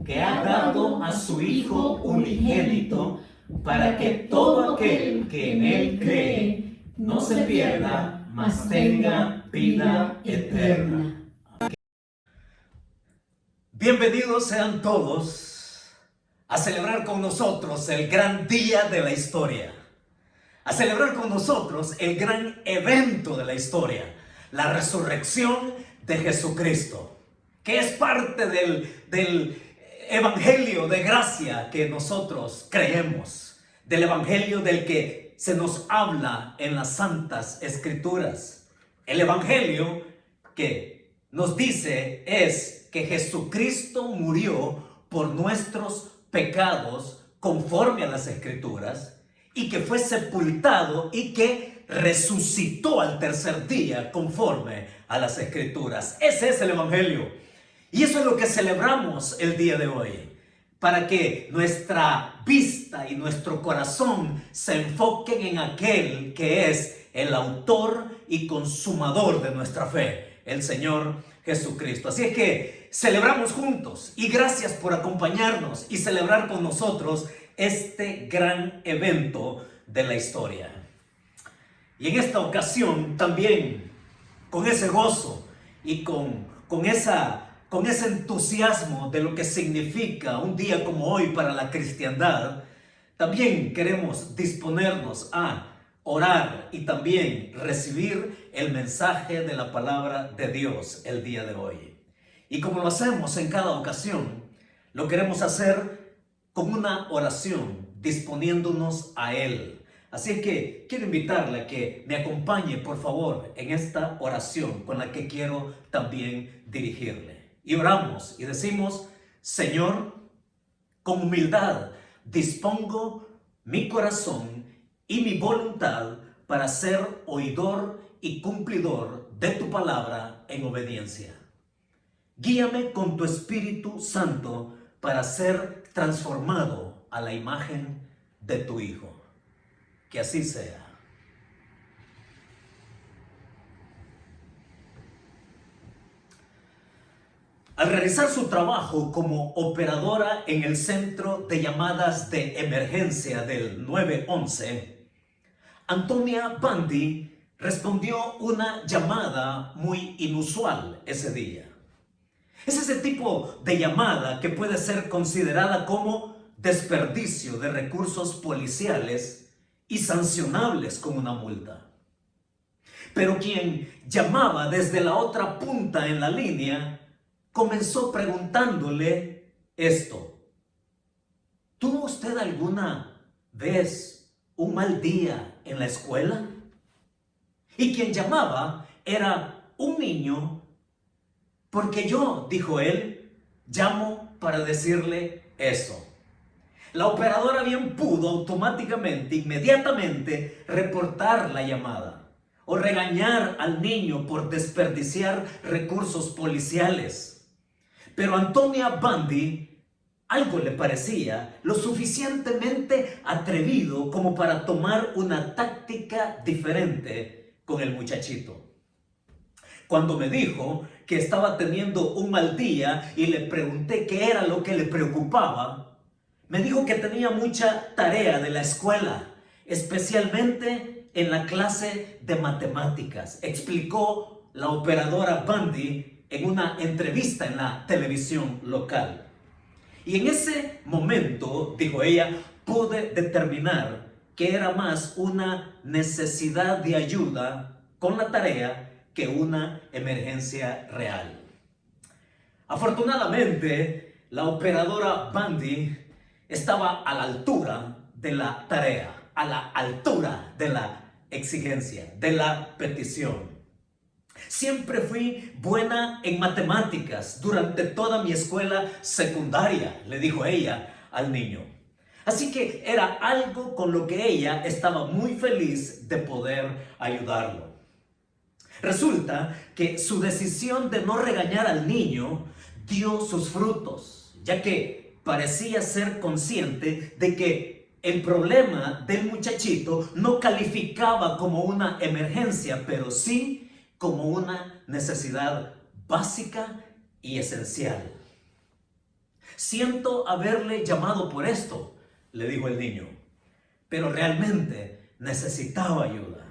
que ha dado a su Hijo unigénito, para que todo aquel que en Él cree no se pierda, mas tenga vida eterna. Bienvenidos sean todos a celebrar con nosotros el gran día de la historia, a celebrar con nosotros el gran evento de la historia, la resurrección de Jesucristo, que es parte del evangelio de gracia que nosotros creemos, del evangelio del que se nos habla en las santas escrituras. El evangelio que nos dice es que Jesucristo murió por nuestros pecados conforme a las escrituras, y que fue sepultado y que resucitó al tercer día conforme a las escrituras. Ese es el evangelio. Y eso es lo que celebramos el día de hoy, para que nuestra vista y nuestro corazón se enfoquen en aquel que es el autor y consumador de nuestra fe, el Señor Jesucristo. Así es que celebramos juntos, y gracias por acompañarnos y celebrar con nosotros este gran evento de la historia. Y en esta ocasión también, con ese gozo y con ese entusiasmo de lo que significa un día como hoy para la cristiandad, también queremos disponernos a orar y también recibir el mensaje de la palabra de Dios el día de hoy. Y como lo hacemos en cada ocasión, lo queremos hacer con una oración, disponiéndonos a Él. Así que quiero invitarle a que me acompañe, por favor, en esta oración con la que quiero también dirigirle. Y oramos y decimos: Señor, con humildad dispongo mi corazón y mi voluntad para ser oidor y cumplidor de tu palabra en obediencia. Guíame con tu Espíritu Santo para ser transformado a la imagen de tu Hijo. Que así sea. Al realizar su trabajo como operadora en el centro de llamadas de emergencia del 911, Antonia Bundy respondió una llamada muy inusual ese día. Es ese tipo de llamada que puede ser considerada como desperdicio de recursos policiales y sancionables con una multa. Pero quien llamaba desde la otra punta en la línea comenzó preguntándole esto: ¿tuvo usted alguna vez un mal día en la escuela? Y quien llamaba era un niño, porque yo, dijo él, llamo para decirle eso. La operadora bien pudo automáticamente, inmediatamente, reportar la llamada o regañar al niño por desperdiciar recursos policiales. Pero a Antonia Bundy algo le parecía lo suficientemente atrevido como para tomar una táctica diferente con el muchachito. Cuando me dijo que estaba teniendo un mal día y le pregunté qué era lo que le preocupaba, me dijo que tenía mucha tarea de la escuela, especialmente en la clase de matemáticas, explicó la operadora Bundy en una entrevista en la televisión local. Y en ese momento, dijo ella, pude determinar que era más una necesidad de ayuda con la tarea que una emergencia real. Afortunadamente, la operadora Bundy estaba a la altura de la tarea, a la altura de la exigencia, de la petición. Siempre fui buena en matemáticas durante toda mi escuela secundaria, le dijo ella al niño. Así que era algo con lo que ella estaba muy feliz de poder ayudarlo. Resulta que su decisión de no regañar al niño dio sus frutos, ya que parecía ser consciente de que el problema del muchachito no calificaba como una emergencia, pero sí como una necesidad básica y esencial. Siento haberle llamado por esto, le dijo el niño, pero realmente necesitaba ayuda.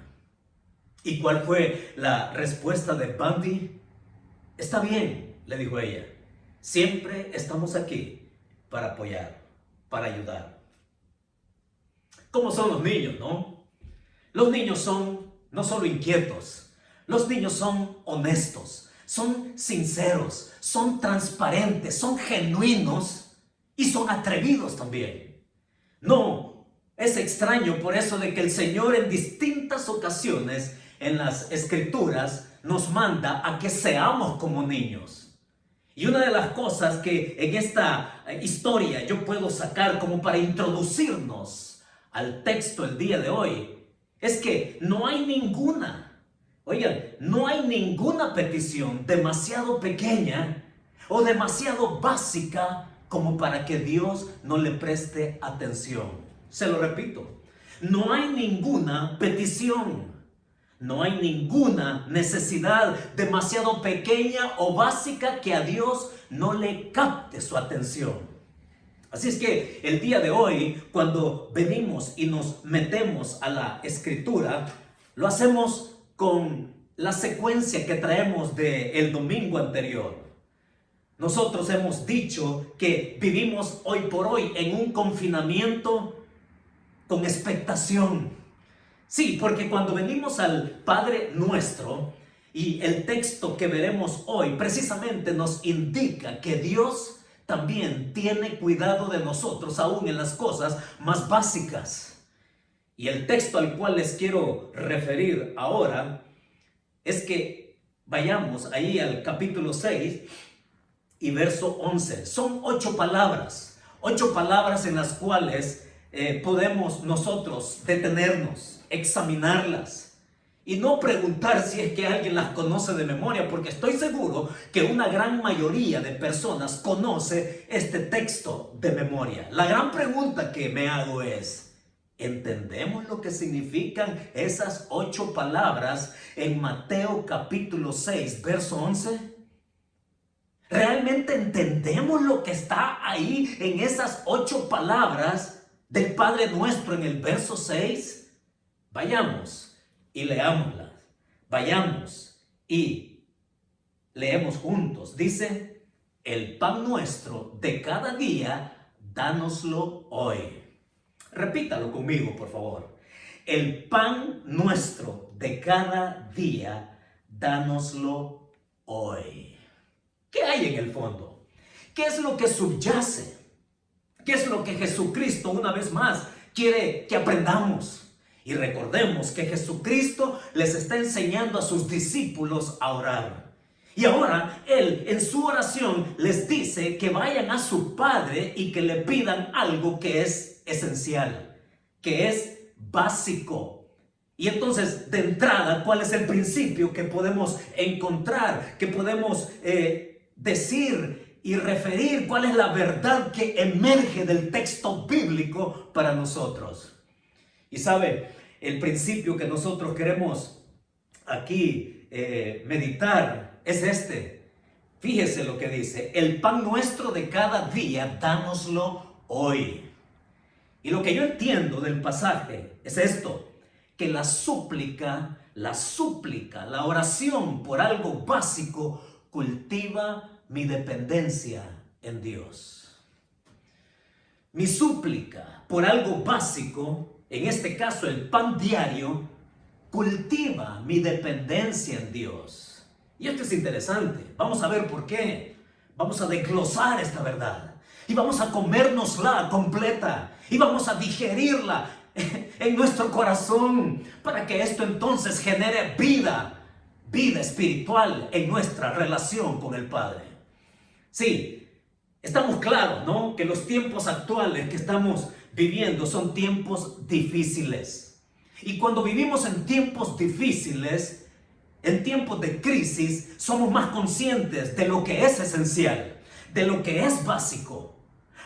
¿Y cuál fue la respuesta de Bundy? Está bien, le dijo ella. Siempre estamos aquí para apoyar, para ayudar. ¿Cómo son los niños, no? Los niños son no solo inquietos, los niños son honestos, son sinceros, son transparentes, son genuinos y son atrevidos también. No es extraño por eso de que el Señor en distintas ocasiones en las Escrituras nos manda a que seamos como niños. Y una de las cosas que en esta historia yo puedo sacar como para introducirnos al texto el día de hoy es que no hay ninguna, oigan, no hay ninguna petición demasiado pequeña o demasiado básica como para que Dios no le preste atención. Se lo repito, no hay ninguna petición. No hay ninguna necesidad demasiado pequeña o básica que a Dios no le capte su atención. Así es que el día de hoy, cuando venimos y nos metemos a la Escritura, lo hacemos con la secuencia que traemos del domingo anterior. Nosotros hemos dicho que vivimos hoy por hoy en un confinamiento con expectación. Sí, porque cuando venimos al Padre Nuestro y el texto que veremos hoy precisamente nos indica que Dios también tiene cuidado de nosotros aún en las cosas más básicas. Y el texto al cual les quiero referir ahora es que vayamos ahí al capítulo 6 y verso 11. Son 8 palabras en las cuales podemos nosotros detenernos, examinarlas y no preguntar si es que alguien las conoce de memoria, porque estoy seguro que una gran mayoría de personas conoce este texto de memoria. La gran pregunta que me hago es: ¿entendemos lo que significan esas 8 palabras en Mateo capítulo 6, verso 11? ¿Realmente entendemos lo que está ahí en esas 8 palabras del Padre Nuestro en el verso 6? Vayamos y leámoslas. Vayamos y leemos juntos. Dice, el pan nuestro de cada día, dánoslo hoy. Repítalo conmigo, por favor. El pan nuestro de cada día, dánoslo hoy. ¿Qué hay en el fondo? ¿Qué es lo que subyace? ¿Qué es lo que Jesucristo, una vez más, quiere que aprendamos? Y recordemos que Jesucristo les está enseñando a sus discípulos a orar. Y ahora Él en su oración les dice que vayan a su Padre y que le pidan algo que es esencial, que es básico. Y entonces, de entrada, ¿cuál es el principio que podemos encontrar? Que podemos decir y referir, cuál es la verdad que emerge del texto bíblico para nosotros. Y sabe, el principio que nosotros queremos aquí meditar es este. Fíjese lo que dice: el pan nuestro de cada día, dánoslo hoy. Y lo que yo entiendo del pasaje es esto: que la súplica, la oración por algo básico cultiva mi dependencia en Dios. Mi súplica por algo básico, en este caso el pan diario, cultiva mi dependencia en Dios. Y esto es interesante. Vamos a ver por qué. Vamos a desglosar esta verdad. Y vamos a comérnosla completa. Y vamos a digerirla en nuestro corazón, para que esto entonces genere vida espiritual en nuestra relación con el Padre. Sí, estamos claros, ¿no? Que los tiempos actuales que estamos viviendo son tiempos difíciles. Y cuando vivimos en tiempos difíciles, en tiempos de crisis, somos más conscientes de lo que es esencial, de lo que es básico.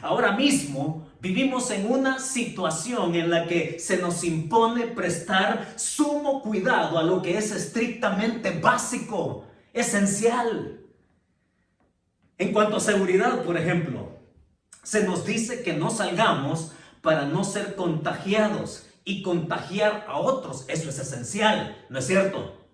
Ahora mismo vivimos en una situación en la que se nos impone prestar sumo cuidado a lo que es estrictamente básico, esencial. En cuanto a seguridad, por ejemplo, se nos dice que no salgamos para no ser contagiados y contagiar a otros. Eso es esencial, ¿no es cierto?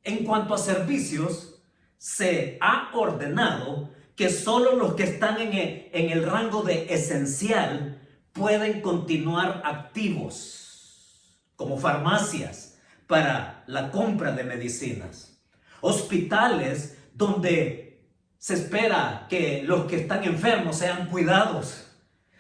En cuanto a servicios, se ha ordenado que solo los que están en el rango de esencial pueden continuar activos, como farmacias para la compra de medicinas, hospitales donde se espera que los que están enfermos sean cuidados,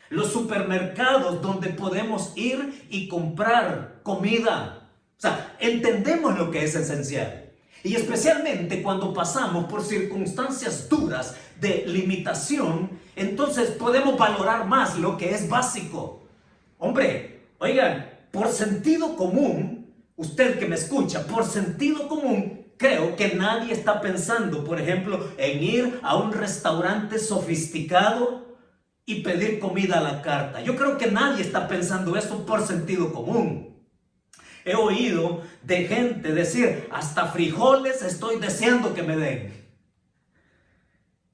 los supermercados donde podemos ir y comprar comida. O sea, entendemos lo que es esencial. Y especialmente cuando pasamos por circunstancias duras de limitación, entonces podemos valorar más lo que es básico. Hombre, oigan, por sentido común, usted que me escucha, por sentido común, creo que nadie está pensando, por ejemplo, en ir a un restaurante sofisticado y pedir comida a la carta. Yo creo que nadie está pensando eso por sentido común. He oído de gente decir, hasta frijoles estoy deseando que me den.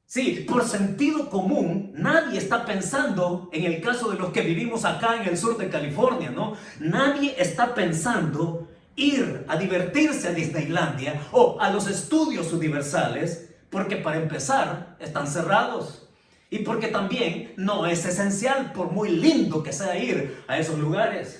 Sí, por sentido común, nadie está pensando, en el caso de los que vivimos acá en el sur de California, ¿no? Nadie está pensando ir a divertirse a Disneylandia o a los estudios universales, porque para empezar están cerrados. Y porque también no es esencial, por muy lindo que sea ir a esos lugares.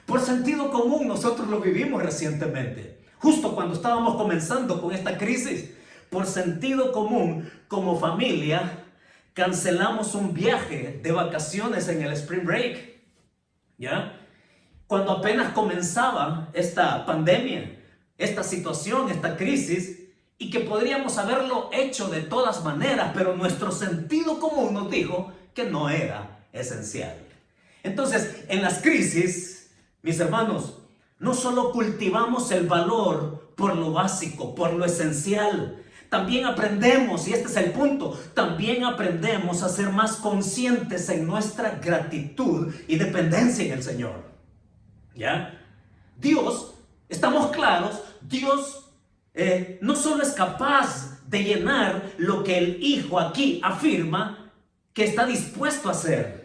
Por sentido común, nosotros lo vivimos recientemente, justo cuando estábamos comenzando con esta crisis. Por sentido común, como familia, cancelamos un viaje de vacaciones en el Spring Break, ¿ya? Cuando apenas comenzaba esta pandemia, esta situación, esta crisis, y que podríamos haberlo hecho de todas maneras, pero nuestro sentido común nos dijo que no era esencial. Entonces, en las crisis, mis hermanos, no solo cultivamos el valor por lo básico, por lo esencial, también aprendemos, y este es el punto, también aprendemos a ser más conscientes en nuestra gratitud y dependencia en el Señor. ¿Ya? Dios, estamos claros, Dios no solo es capaz de llenar lo que el Hijo aquí afirma que está dispuesto a hacer.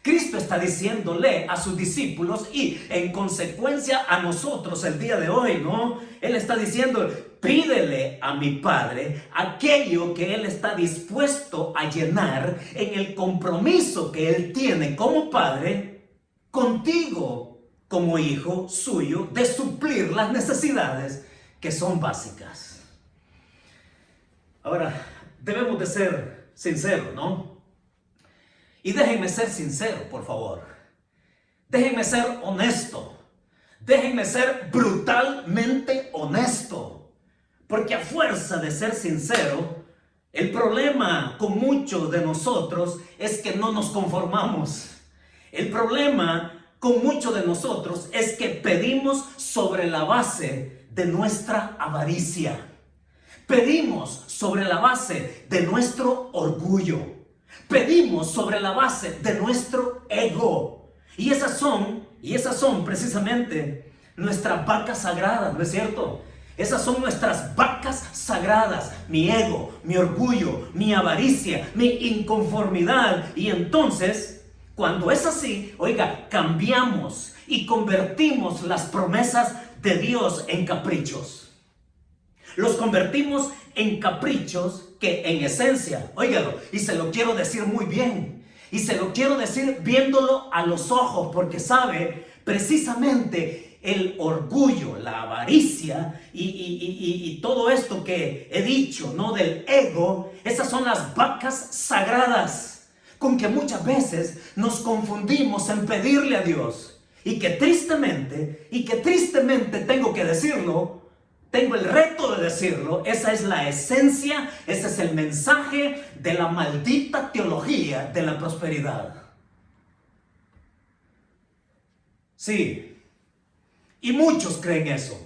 Cristo está diciéndole a sus discípulos y en consecuencia a nosotros el día de hoy, ¿no? Él está diciendo, pídele a mi Padre aquello que Él está dispuesto a llenar en el compromiso que Él tiene como Padre contigo como hijo suyo de suplir las necesidades que son básicas. Ahora, debemos de ser sinceros, ¿no? Y déjenme ser sincero, por favor. Déjenme ser honesto. Déjenme ser brutalmente honesto. Porque a fuerza de ser sincero, el problema con muchos de nosotros es que no nos conformamos. El problema con muchos de nosotros es que pedimos sobre la base de nuestra avaricia. Pedimos sobre la base de nuestro orgullo. Pedimos sobre la base de nuestro ego. Y esas son precisamente nuestras vacas sagradas, ¿no es cierto? Esas son nuestras vacas sagradas. Mi ego, mi orgullo, mi avaricia, mi inconformidad. Y entonces, cuando es así, oiga, cambiamos y convertimos las promesas de Dios en caprichos. Los convertimos en caprichos que en esencia, óigalo, y se lo quiero decir muy bien, y se lo quiero decir viéndolo a los ojos, porque sabe, precisamente el orgullo, la avaricia y todo esto que he dicho, ¿no? Del ego, esas son las vacas sagradas con que muchas veces nos confundimos en pedirle a Dios, y que tristemente tengo que decirlo, tengo el reto de decirlo, esa es la esencia, ese es el mensaje de la maldita teología de la prosperidad. Sí, y muchos creen eso,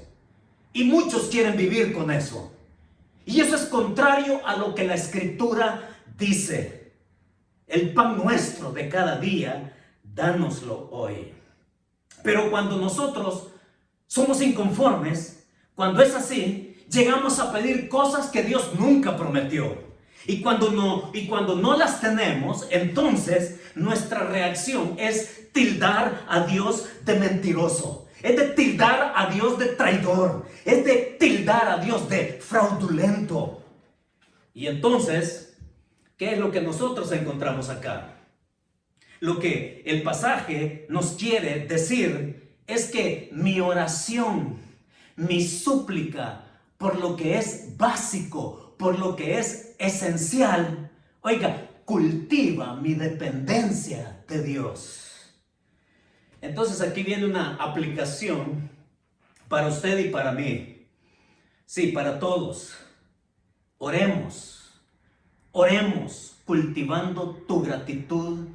y muchos quieren vivir con eso. Y eso es contrario a lo que la Escritura dice. El pan nuestro de cada día, dánoslo hoy. Pero cuando nosotros somos inconformes, cuando es así, llegamos a pedir cosas que Dios nunca prometió. Y cuando no las tenemos, entonces nuestra reacción es tildar a Dios de mentiroso. Es de tildar a Dios de traidor. Es de tildar a Dios de fraudulento. Y entonces, ¿qué es lo que nosotros encontramos acá? Lo que el pasaje nos quiere decir es que mi oración, mi súplica por lo que es básico, por lo que es esencial, oiga, cultiva mi dependencia de Dios. Entonces aquí viene una aplicación para usted y para mí. Sí, para todos. Oremos cultivando tu gratitud,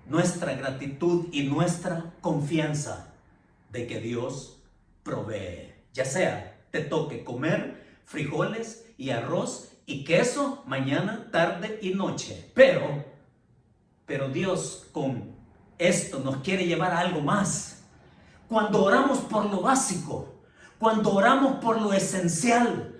nuestra gratitud y nuestra confianza de que Dios provee, ya sea te toque comer frijoles y arroz y queso mañana, tarde y noche, pero Dios con esto nos quiere llevar a algo más. Cuando oramos por lo básico, cuando oramos por lo esencial,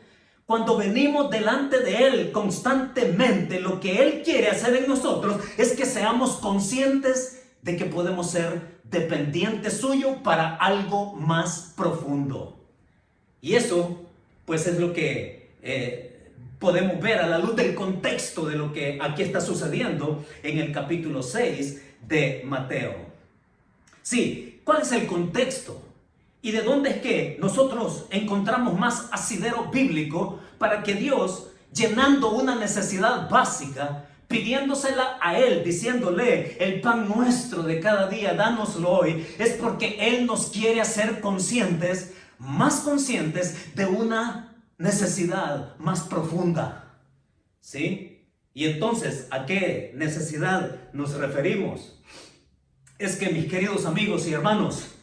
cuando venimos delante de Él constantemente, lo que Él quiere hacer en nosotros es que seamos conscientes de que podemos ser dependiente suyo para algo más profundo. Y eso pues es lo que podemos ver a la luz del contexto de lo que aquí está sucediendo en el capítulo 6 de Mateo. Sí, ¿cuál es el contexto? ¿Y de dónde es que nosotros encontramos más asidero bíblico para que Dios, llenando una necesidad básica, pidiéndosela a Él, diciéndole, el pan nuestro de cada día, dánoslo hoy, es porque Él nos quiere hacer conscientes, más conscientes de una necesidad más profunda? ¿Sí? Y entonces, ¿a qué necesidad nos referimos? Es que, mis queridos amigos y hermanos,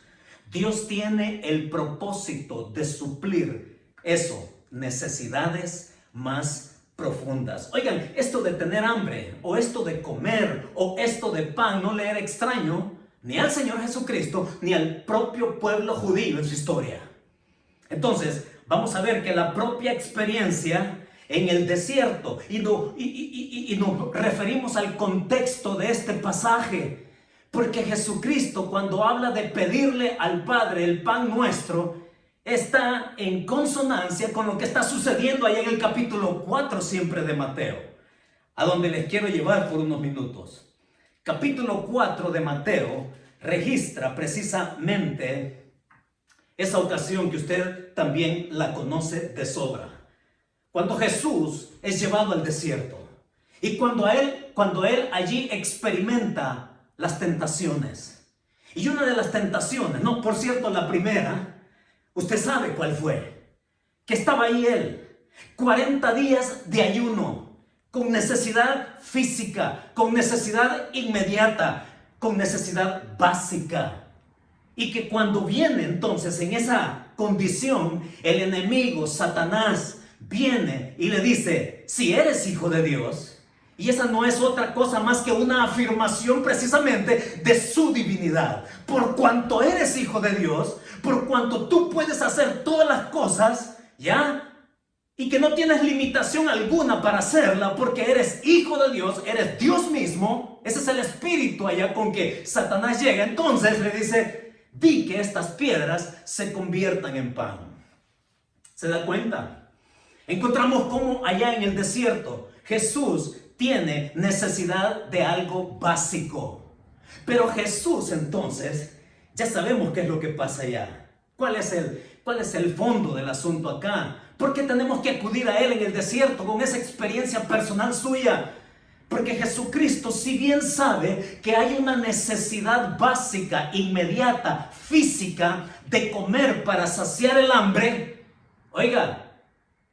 Dios tiene el propósito de suplir eso, necesidades más profundas. Oigan, esto de tener hambre, o esto de comer, o esto de pan, no le era extraño ni al Señor Jesucristo, ni al propio pueblo judío en su historia. Entonces, vamos a ver que la propia experiencia en el desierto. Y nos referimos al contexto de este pasaje. Porque Jesucristo, cuando habla de pedirle al Padre el pan nuestro, está en consonancia con lo que está sucediendo allá en el capítulo 4 siempre de Mateo, a donde les quiero llevar por unos minutos. Capítulo 4 de Mateo registra precisamente esa ocasión que usted también la conoce de sobra. Cuando Jesús es llevado al desierto y cuando él allí experimenta las tentaciones. Y una de las tentaciones, no, por cierto, la primera, usted sabe cuál fue. Que estaba ahí él, 40 días de ayuno, con necesidad física, con necesidad inmediata, con necesidad básica. Y que cuando viene entonces en esa condición, el enemigo, Satanás, viene y le dice, si eres hijo de Dios. Y esa no es otra cosa más que una afirmación precisamente de su divinidad. Por cuanto eres hijo de Dios, por cuanto tú puedes hacer todas las cosas, ¿ya? Y que no tienes limitación alguna para hacerla porque eres hijo de Dios, eres Dios mismo. Ese es el espíritu allá con que Satanás llega. Entonces le dice, di que estas piedras se conviertan en pan. ¿Se da cuenta? Encontramos cómo allá en el desierto Jesús tiene necesidad de algo básico. Pero Jesús entonces, ya sabemos qué es lo que pasa allá. ¿Cuál es el fondo del asunto acá? ¿Por qué tenemos que acudir a Él en el desierto con esa experiencia personal suya? Porque Jesucristo, si bien sabe que hay una necesidad básica, inmediata, física, de comer para saciar el hambre, oiga,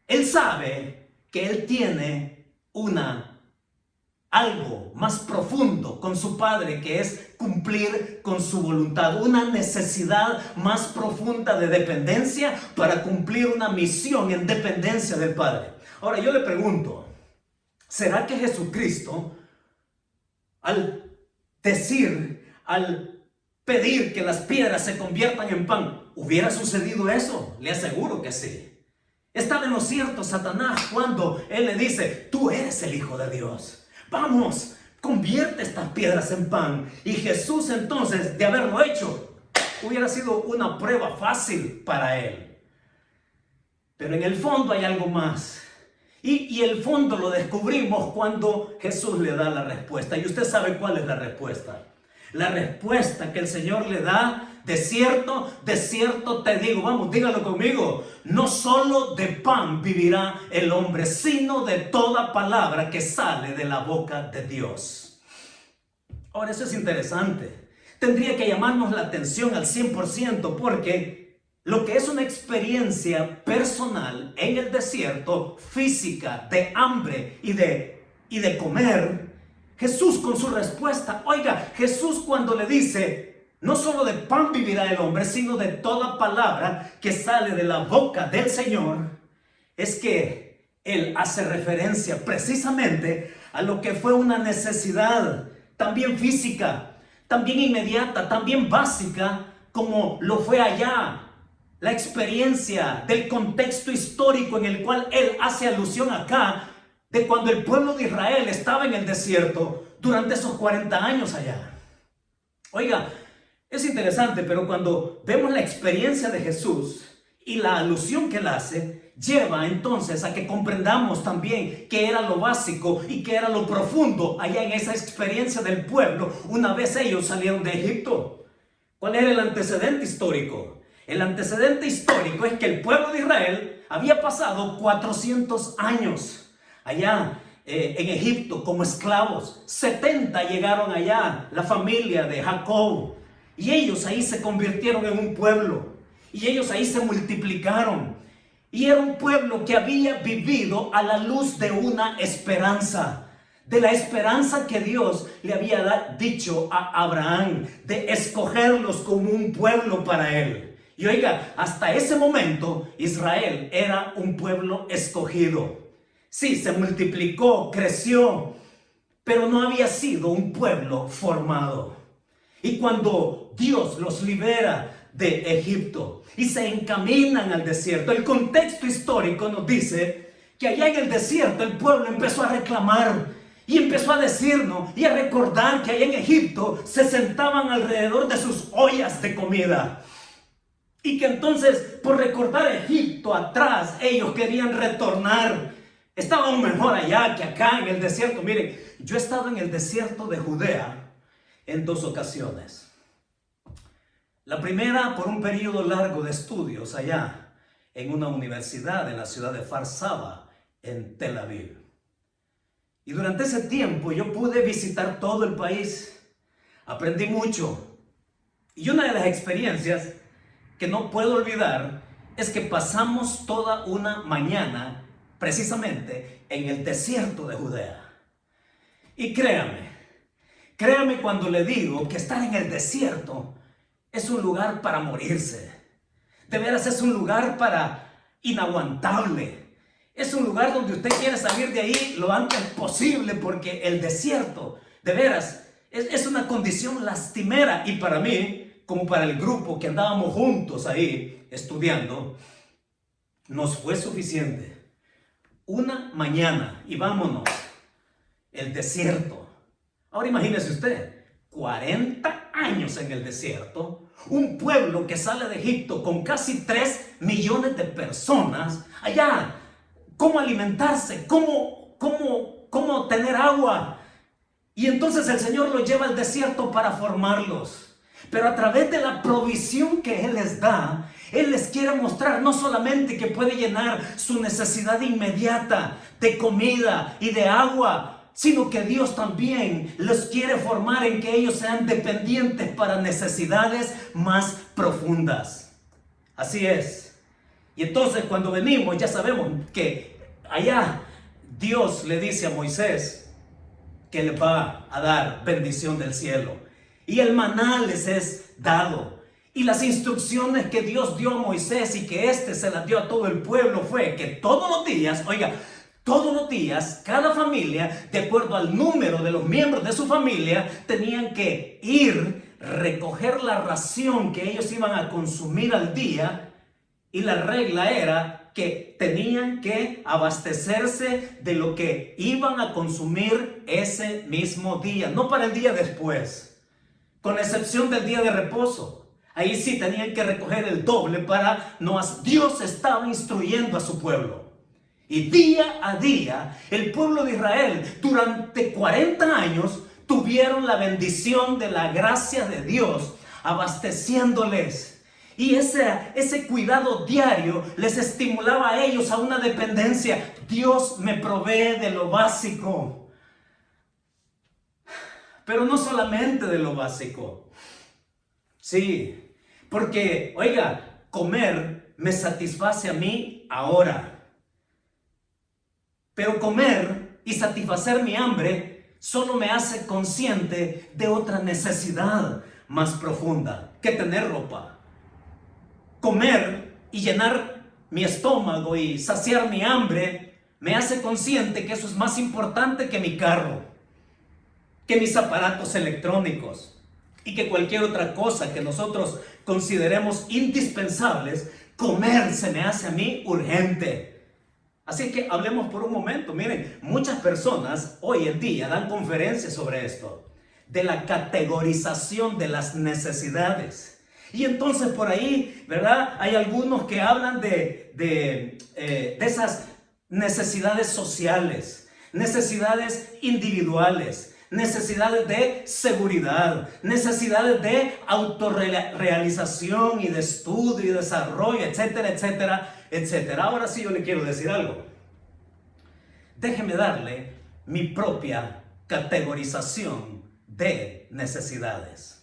Él sabe que Él tiene algo más profundo con su Padre, que es cumplir con su voluntad, una necesidad más profunda de dependencia para cumplir una misión en dependencia del Padre. Ahora yo le pregunto, ¿será que Jesucristo, al pedir que las piedras se conviertan en pan, hubiera sucedido eso? Le aseguro que sí. Está en lo cierto Satanás cuando él le dice, tú eres el Hijo de Dios. Vamos, convierte estas piedras en pan. Y Jesús entonces, de haberlo hecho, hubiera sido una prueba fácil para él. Pero en el fondo hay algo más. Y el fondo lo descubrimos cuando Jesús le da la respuesta. Y usted sabe cuál es la respuesta. La respuesta que el Señor le da, de cierto te digo, vamos, dígalo conmigo, no solo de pan vivirá el hombre, sino de toda palabra que sale de la boca de Dios. Ahora, eso es interesante. Tendría que llamarnos la atención al 100% porque lo que es una experiencia personal en el desierto, física, de hambre y de comer, Jesús con su respuesta, oiga, Jesús cuando le dice, no solo de pan vivirá el hombre, sino de toda palabra que sale de la boca del Señor, es que Él hace referencia precisamente a lo que fue una necesidad también física, también inmediata, también básica, como lo fue allá. La experiencia del contexto histórico en el cual Él hace alusión acá, de cuando el pueblo de Israel estaba en el desierto durante esos 40 años allá. Oiga, es interesante, pero cuando vemos la experiencia de Jesús y la alusión que Él hace, lleva entonces a que comprendamos también qué era lo básico y qué era lo profundo allá en esa experiencia del pueblo una vez ellos salieron de Egipto. ¿Cuál era el antecedente histórico? El antecedente histórico es que el pueblo de Israel había pasado 400 años allá en Egipto como esclavos. 70 llegaron allá, la familia de Jacob, y ellos ahí se convirtieron en un pueblo, y ellos ahí se multiplicaron, y era un pueblo que había vivido a la luz de una esperanza, de la esperanza que Dios le había dicho a Abraham, de escogerlos como un pueblo para él. Y oiga, hasta ese momento Israel era un pueblo escogido. Sí, se multiplicó, creció, pero no había sido un pueblo formado. Y cuando Dios los libera de Egipto y se encaminan al desierto, el contexto histórico nos dice que allá en el desierto el pueblo empezó a reclamar y empezó a decirnos y a recordar que allá en Egipto se sentaban alrededor de sus ollas de comida. Y que entonces, por recordar Egipto atrás, ellos querían retornar. Estaban mejor allá que acá en el desierto. Miren, yo he estado en el desierto de Judea en 2 ocasiones. La primera por un periodo largo de estudios allá en una universidad en la ciudad de Kfar Saba, en Tel Aviv. Y durante ese tiempo yo pude visitar todo el país. Aprendí mucho. Y una de las experiencias que no puedo olvidar es que pasamos toda una mañana precisamente en el desierto de Judea. Y créame cuando le digo que estar en el desierto es un lugar para morirse. De veras es un lugar para inaguantable. Es un lugar donde usted quiere salir de ahí lo antes posible, porque el desierto, de veras, es una condición lastimera. Y para mí, como para el grupo que andábamos juntos ahí estudiando, nos fue suficiente. Una mañana y vámonos. El desierto. Ahora imagínese usted, 40 años en el desierto, un pueblo que sale de Egipto con casi 3 millones de personas, allá, cómo alimentarse, cómo tener agua. Y entonces el Señor los lleva al desierto para formarlos. Pero a través de la provisión que Él les da, Él les quiere mostrar no solamente que puede llenar su necesidad inmediata de comida y de agua, sino que Dios también los quiere formar en que ellos sean dependientes para necesidades más profundas. Así es. Y entonces cuando venimos ya sabemos que allá Dios le dice a Moisés que le va a dar bendición del cielo. Y el maná les es dado. Y las instrucciones que Dios dio a Moisés y que se las dio a todo el pueblo fue que todos los días, todos los días, cada familia, de acuerdo al número de los miembros de su familia, tenían que ir, recoger la ración que ellos iban a consumir al día. Y la regla era que tenían que abastecerse de lo que iban a consumir ese mismo día, no para el día después, con excepción del día de reposo. Ahí sí tenían que recoger el doble para no. Dios estaba instruyendo a su pueblo. Y día a día, el pueblo de Israel durante 40 años tuvieron la bendición de la gracia de Dios, abasteciéndoles. Y ese cuidado diario les estimulaba a ellos a una dependencia. Dios me provee de lo básico. Pero no solamente de lo básico. Sí, porque, comer me satisface a mí ahora. Pero comer y satisfacer mi hambre solo me hace consciente de otra necesidad más profunda que tener ropa. Comer y llenar mi estómago y saciar mi hambre me hace consciente que eso es más importante que mi carro, que mis aparatos electrónicos y que cualquier otra cosa que nosotros consideremos indispensables. Comer se me hace a mí urgente. Así que hablemos por un momento. Miren, muchas personas hoy en día dan conferencias sobre esto, de la categorización de las necesidades. Y entonces por ahí, ¿verdad? Hay algunos que hablan de esas necesidades sociales, necesidades individuales, necesidades de seguridad, necesidades de autorrealización y de estudio y desarrollo, etcétera, etcétera, etcétera. Ahora sí yo le quiero decir algo. Déjeme darle mi propia categorización de necesidades.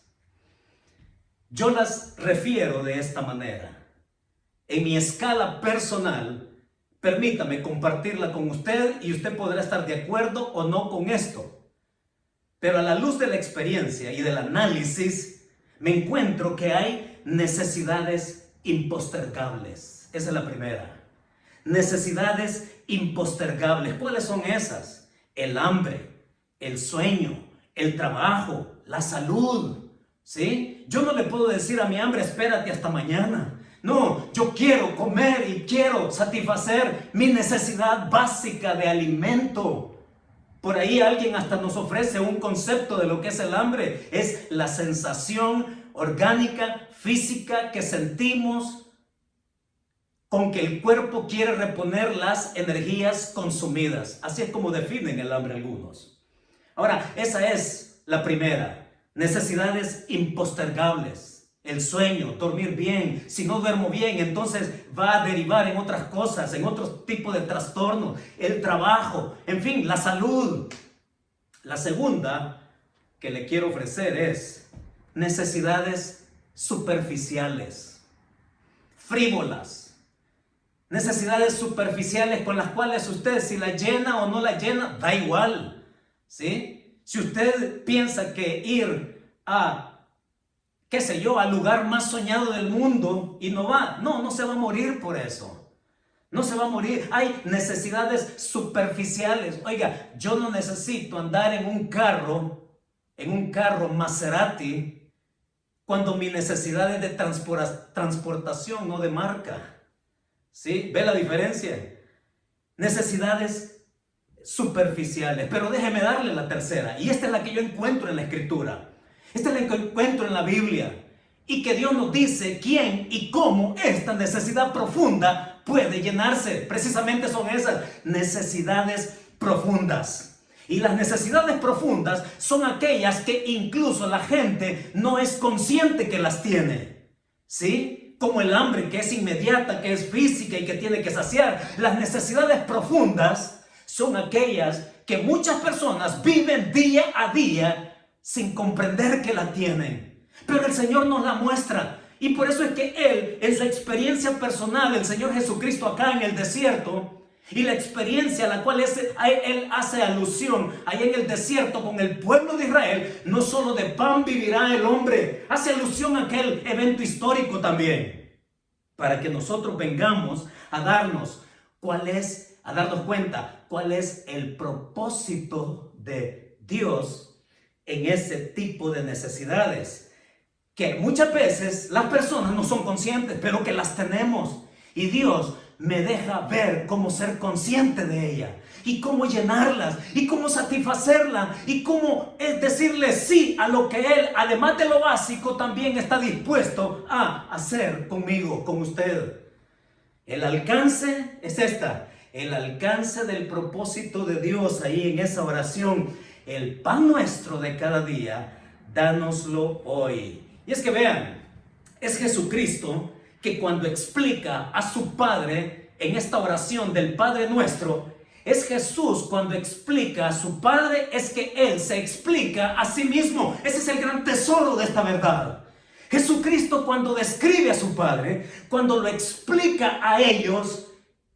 Yo las refiero de esta manera. En mi escala personal, permítame compartirla con usted y usted podrá estar de acuerdo o no con esto. Pero a la luz de la experiencia y del análisis, me encuentro que hay necesidades impostergables. Esa es la primera. Necesidades impostergables. ¿Cuáles son esas? El hambre, el sueño, el trabajo, la salud. ¿Sí? Yo no le puedo decir a mi hambre, espérate hasta mañana. No, yo quiero comer y quiero satisfacer mi necesidad básica de alimento. Por ahí alguien hasta nos ofrece un concepto de lo que es el hambre. Es la sensación orgánica, física que sentimos con que el cuerpo quiere reponer las energías consumidas. Así es como definen el hambre algunos. Ahora, esa es la primera. Necesidades impostergables. El sueño, dormir bien. Si no duermo bien, entonces va a derivar en otras cosas, en otro tipo de trastornos. El trabajo, en fin, la salud. La segunda que le quiero ofrecer es necesidades superficiales, frívolas. Necesidades superficiales con las cuales usted, si la llena o no la llena, da igual, ¿sí? Si usted piensa que ir a, qué sé yo, al lugar más soñado del mundo y no va, no se va a morir por eso. No se va a morir. Hay necesidades superficiales. Oiga, yo no necesito andar en un carro Maserati, cuando mi necesidad es de transportación, no de marca. ¿Sí? ¿Ve la diferencia? Necesidades superficiales. Pero déjeme darle la tercera. Y esta es la que yo encuentro en la Escritura. Esta es la que encuentro en la Biblia. Y que Dios nos dice quién y cómo esta necesidad profunda puede llenarse. Precisamente son esas necesidades profundas. Y las necesidades profundas son aquellas que incluso la gente no es consciente que las tiene. ¿Sí? Como el hambre, que es inmediata, que es física y que tiene que saciar. Las necesidades profundas son aquellas que muchas personas viven día a día sin comprender que la tienen. Pero el Señor nos la muestra. Y por eso es que Él, en su experiencia personal, el Señor Jesucristo acá en el desierto, y la experiencia a la cual Él hace alusión ahí en el desierto con el pueblo de Israel, no solo de pan vivirá el hombre, hace alusión a aquel evento histórico también, para que nosotros vengamos a darnos cuenta cuál es el propósito de Dios en ese tipo de necesidades, que muchas veces las personas no son conscientes, pero que las tenemos, y Dios me deja ver cómo ser consciente de ella y cómo llenarlas y cómo satisfacerla y cómo es decirle sí a lo que Él, además de lo básico, también está dispuesto a hacer conmigo, con usted. El alcance es el alcance del propósito de Dios ahí en esa oración. El pan nuestro de cada día, dánoslo hoy. Y es que vean, es Jesucristo que cuando explica a su Padre en esta oración del Padre Nuestro, es Jesús cuando explica a su Padre, es que Él se explica a sí mismo. Ese es el gran tesoro de esta verdad. Jesucristo cuando describe a su Padre, cuando lo explica a ellos,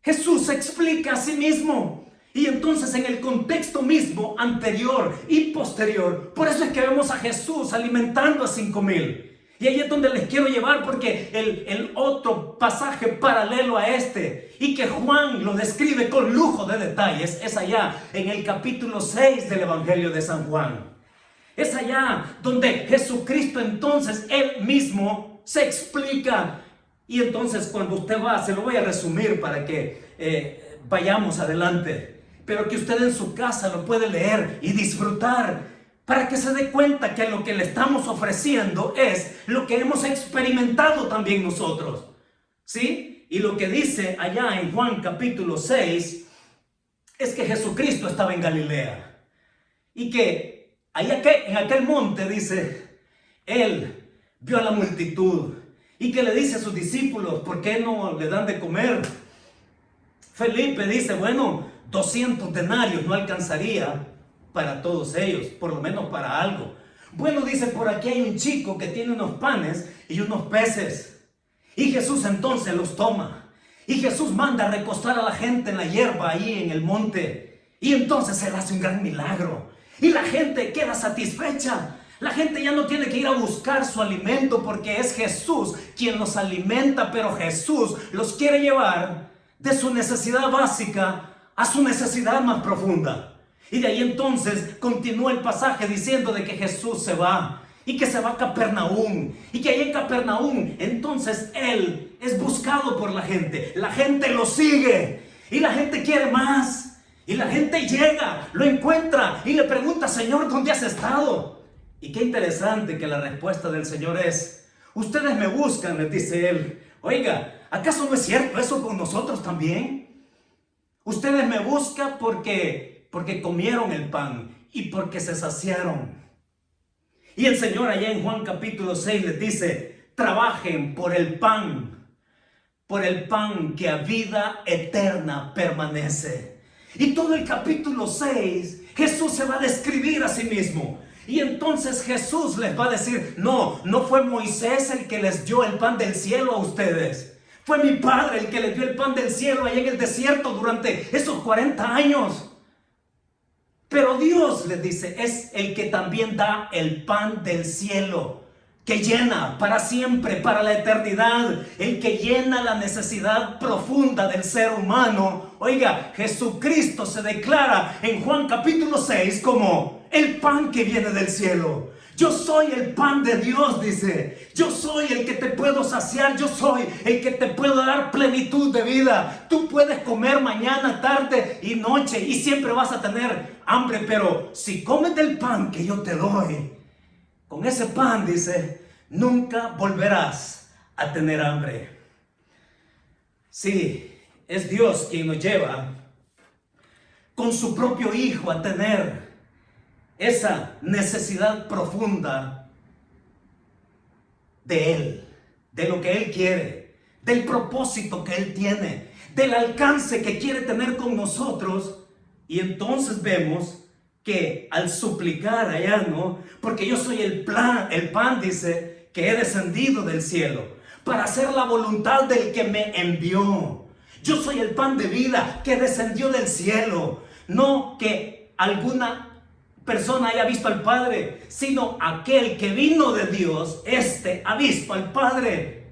Jesús se explica a sí mismo. Y entonces en el contexto mismo, anterior y posterior, por eso es que vemos a Jesús alimentando a 5,000. Y ahí es donde les quiero llevar, porque el otro pasaje paralelo a este, y que Juan lo describe con lujo de detalles, es allá en el capítulo 6 del Evangelio de San Juan. Es allá donde Jesucristo entonces Él mismo se explica. Y entonces cuando usted va, se lo voy a resumir para que vayamos adelante, pero que usted en su casa lo puede leer y disfrutar, para que se dé cuenta que lo que le estamos ofreciendo es lo que hemos experimentado también nosotros, ¿sí? Y lo que dice allá en Juan capítulo 6 es que Jesucristo estaba en Galilea y que allá en aquel monte, dice, Él vio a la multitud y que le dice a sus discípulos, ¿por qué no le dan de comer? Felipe dice, bueno, 200 denarios no alcanzaría para todos ellos, por lo menos para algo. Bueno, dice, por aquí hay un chico que tiene unos panes y unos peces. Y Jesús entonces los toma. Y Jesús manda a recostar a la gente en la hierba ahí en el monte. Y entonces Él hace un gran milagro. Y la gente queda satisfecha. La gente ya no tiene que ir a buscar su alimento, porque es Jesús quien los alimenta. Pero Jesús los quiere llevar de su necesidad básica a su necesidad más profunda. Y de ahí entonces continúa el pasaje diciendo de que Jesús se va y que se va a Capernaum, y que ahí en Capernaum entonces Él es buscado por la gente lo sigue, y la gente quiere más, y la gente llega, lo encuentra, y le pregunta: Señor, ¿dónde has estado? Y qué interesante que la respuesta del Señor es: ustedes me buscan, les dice Él. Oiga, ¿acaso no es cierto eso con nosotros también? Ustedes me buscan porque comieron el pan y porque se saciaron. Y el Señor allá en Juan capítulo 6 les dice: trabajen por el pan que a vida eterna permanece. Y todo el capítulo 6, Jesús se va a describir a sí mismo. Y entonces Jesús les va a decir: no fue Moisés el que les dio el pan del cielo a ustedes. Fue mi Padre el que les dio el pan del cielo allá en el desierto durante esos 40 años. Pero Dios, les dice, es el que también da el pan del cielo, que llena para siempre, para la eternidad, el que llena la necesidad profunda del ser humano. Oiga, Jesucristo se declara en Juan capítulo 6 como el pan que viene del cielo. Yo soy el pan de Dios, dice. Yo soy el que te puedo saciar. Yo soy el que te puedo dar plenitud de vida. Tú puedes comer mañana, tarde y noche y siempre vas a tener hambre. Pero si comes del pan que yo te doy, con ese pan, dice, nunca volverás a tener hambre. Sí, es Dios quien nos lleva con su propio Hijo a tener esa necesidad profunda de Él, de lo que Él quiere, del propósito que Él tiene, del alcance que quiere tener con nosotros. Y entonces vemos que al suplicar allá, ¿no? Porque yo soy el pan, dice, que he descendido del cielo para hacer la voluntad del que me envió. Yo soy el pan de vida que descendió del cielo. No que alguna persona haya visto al Padre, sino aquel que vino de Dios, este ha visto al Padre.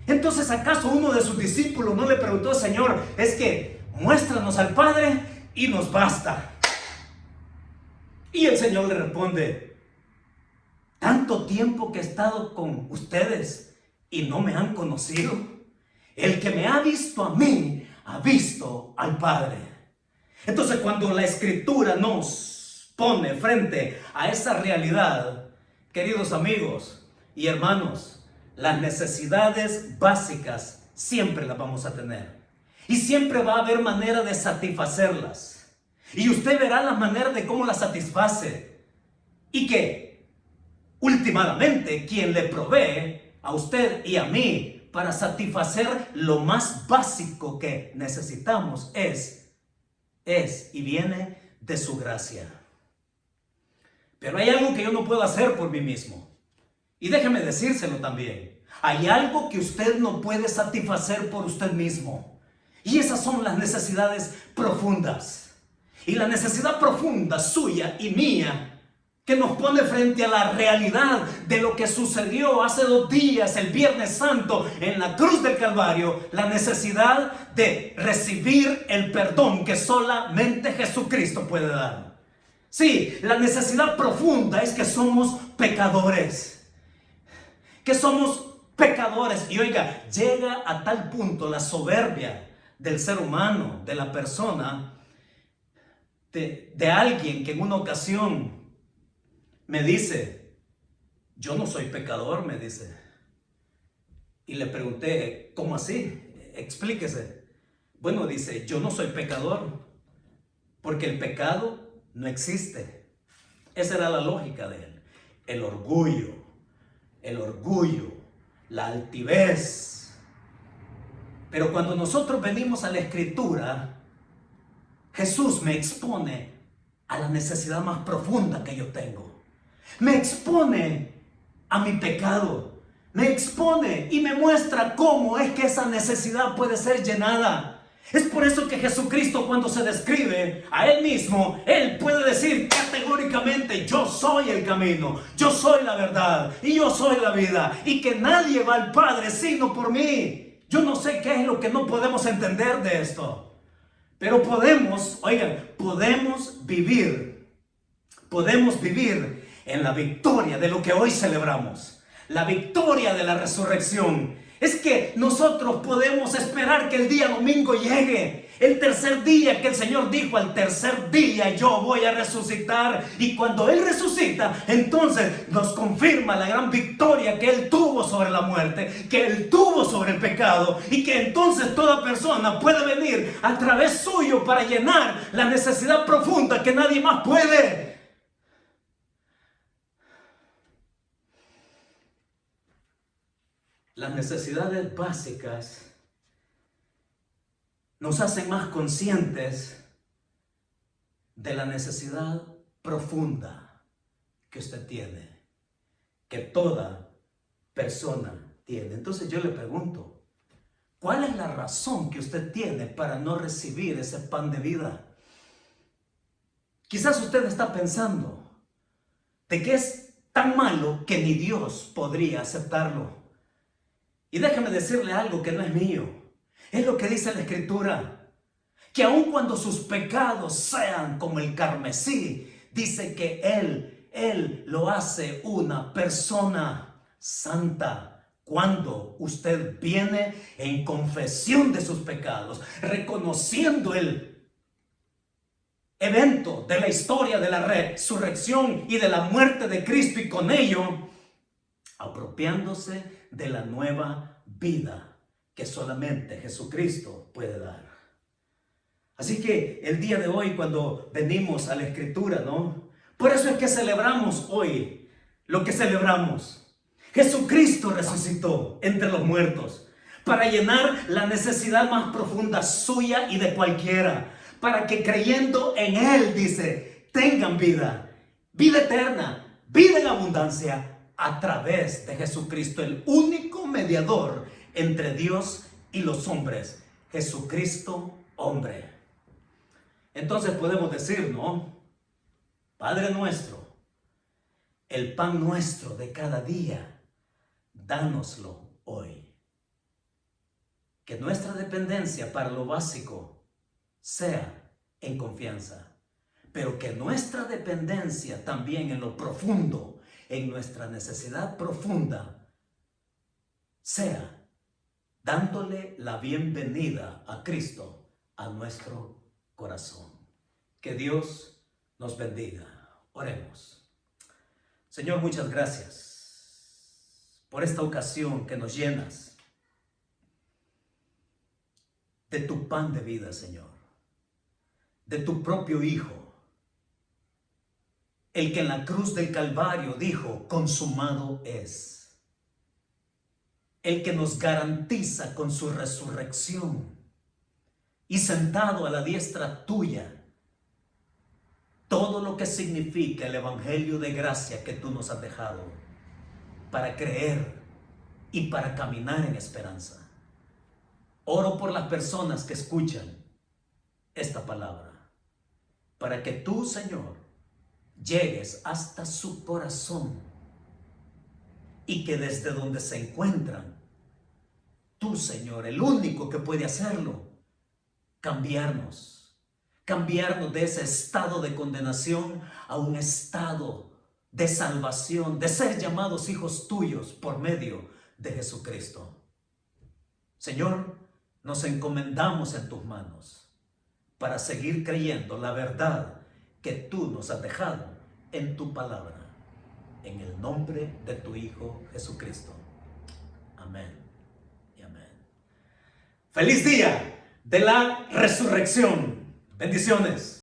Entonces, ¿acaso uno de sus discípulos no le preguntó: Señor, es que muéstranos al Padre y nos basta? Y el Señor le responde: tanto tiempo que he estado con ustedes y no me han conocido. El que me ha visto a mí, ha visto al Padre. Entonces, cuando la Escritura nos pone frente a esa realidad, queridos amigos y hermanos, las necesidades básicas siempre las vamos a tener. Y siempre va a haber manera de satisfacerlas. Y usted verá la manera de cómo las satisface. Y que, últimamente, quien le provee a usted y a mí para satisfacer lo más básico que necesitamos es y viene de su gracia. Pero hay algo que yo no puedo hacer por mí mismo. Y déjeme decírselo también. Hay algo que usted no puede satisfacer por usted mismo. Y esas son las necesidades profundas. Y la necesidad profunda suya y mía, que nos pone frente a la realidad de lo que sucedió hace 2 días, el Viernes Santo, en la cruz del Calvario. La necesidad de recibir el perdón que solamente Jesucristo puede dar. Sí, la necesidad profunda es que somos pecadores. Que somos pecadores. Y oiga, llega a tal punto la soberbia del ser humano, de la persona, de alguien que en una ocasión me dice: yo no soy pecador, me dice. Y le pregunté: ¿cómo así? Explíquese. Bueno, dice, yo no soy pecador porque el pecado no existe. Esa era la lógica de él. El orgullo, la altivez. Pero cuando nosotros venimos a la Escritura, Jesús me expone a la necesidad más profunda que yo tengo. Me expone a mi pecado. Me expone y me muestra cómo es que esa necesidad puede ser llenada. Es por eso que Jesucristo, cuando se describe a Él mismo, Él puede decir categóricamente: yo soy el camino, yo soy la verdad y yo soy la vida, y que nadie va al Padre sino por mí. Yo no sé qué es lo que no podemos entender de esto, pero podemos vivir en la victoria de lo que hoy celebramos, la victoria de la resurrección. Es que nosotros podemos esperar que el día domingo llegue, el tercer día que el Señor dijo: al tercer día yo voy a resucitar. Y cuando Él resucita, entonces nos confirma la gran victoria que Él tuvo sobre la muerte, que Él tuvo sobre el pecado, y que entonces toda persona puede venir a través suyo para llenar la necesidad profunda que nadie más puede. Las necesidades básicas nos hacen más conscientes de la necesidad profunda que usted tiene, que toda persona tiene. Entonces yo le pregunto, ¿cuál es la razón que usted tiene para no recibir ese pan de vida? Quizás usted está pensando de que es tan malo que ni Dios podría aceptarlo. Y déjeme decirle algo que no es mío, es lo que dice la Escritura, que aun cuando sus pecados sean como el carmesí, dice que Él lo hace una persona santa. Cuando usted viene en confesión de sus pecados, reconociendo el evento de la historia de la resurrección y de la muerte de Cristo, y con ello apropiándose de la nueva vida que solamente Jesucristo puede dar. Así que el día de hoy, cuando venimos a la Escritura, ¿no? Por eso es que celebramos hoy lo que celebramos. Jesucristo resucitó entre los muertos para llenar la necesidad más profunda suya y de cualquiera, para que creyendo en Él, dice, tengan vida, vida eterna, vida en abundancia, a través de Jesucristo, el único mediador entre Dios y los hombres, Jesucristo hombre. Entonces podemos decir, ¿no? Padre nuestro, el pan nuestro de cada día, dánoslo hoy. Que nuestra dependencia para lo básico sea en confianza, pero que nuestra dependencia también en lo profundo, en nuestra necesidad profunda, sea dándole la bienvenida a Cristo a nuestro corazón. Que Dios nos bendiga. Oremos. Señor, muchas gracias por esta ocasión que nos llenas de tu pan de vida, Señor, de tu propio Hijo, el que en la cruz del Calvario dijo: consumado es. El que nos garantiza con su resurrección y sentado a la diestra tuya todo lo que significa el evangelio de gracia que tú nos has dejado para creer y para caminar en esperanza. Oro por las personas que escuchan esta palabra, para que tú, Señor, llegues hasta su corazón y que desde donde se encuentran, tú, Señor, el único que puede hacerlo, cambiarnos de ese estado de condenación a un estado de salvación, de ser llamados hijos tuyos por medio de Jesucristo. Señor, nos encomendamos en tus manos para seguir creyendo la verdad que tú nos has dejado en tu palabra, en el nombre de tu Hijo Jesucristo. Amén y amén. ¡Feliz día de la resurrección! Bendiciones.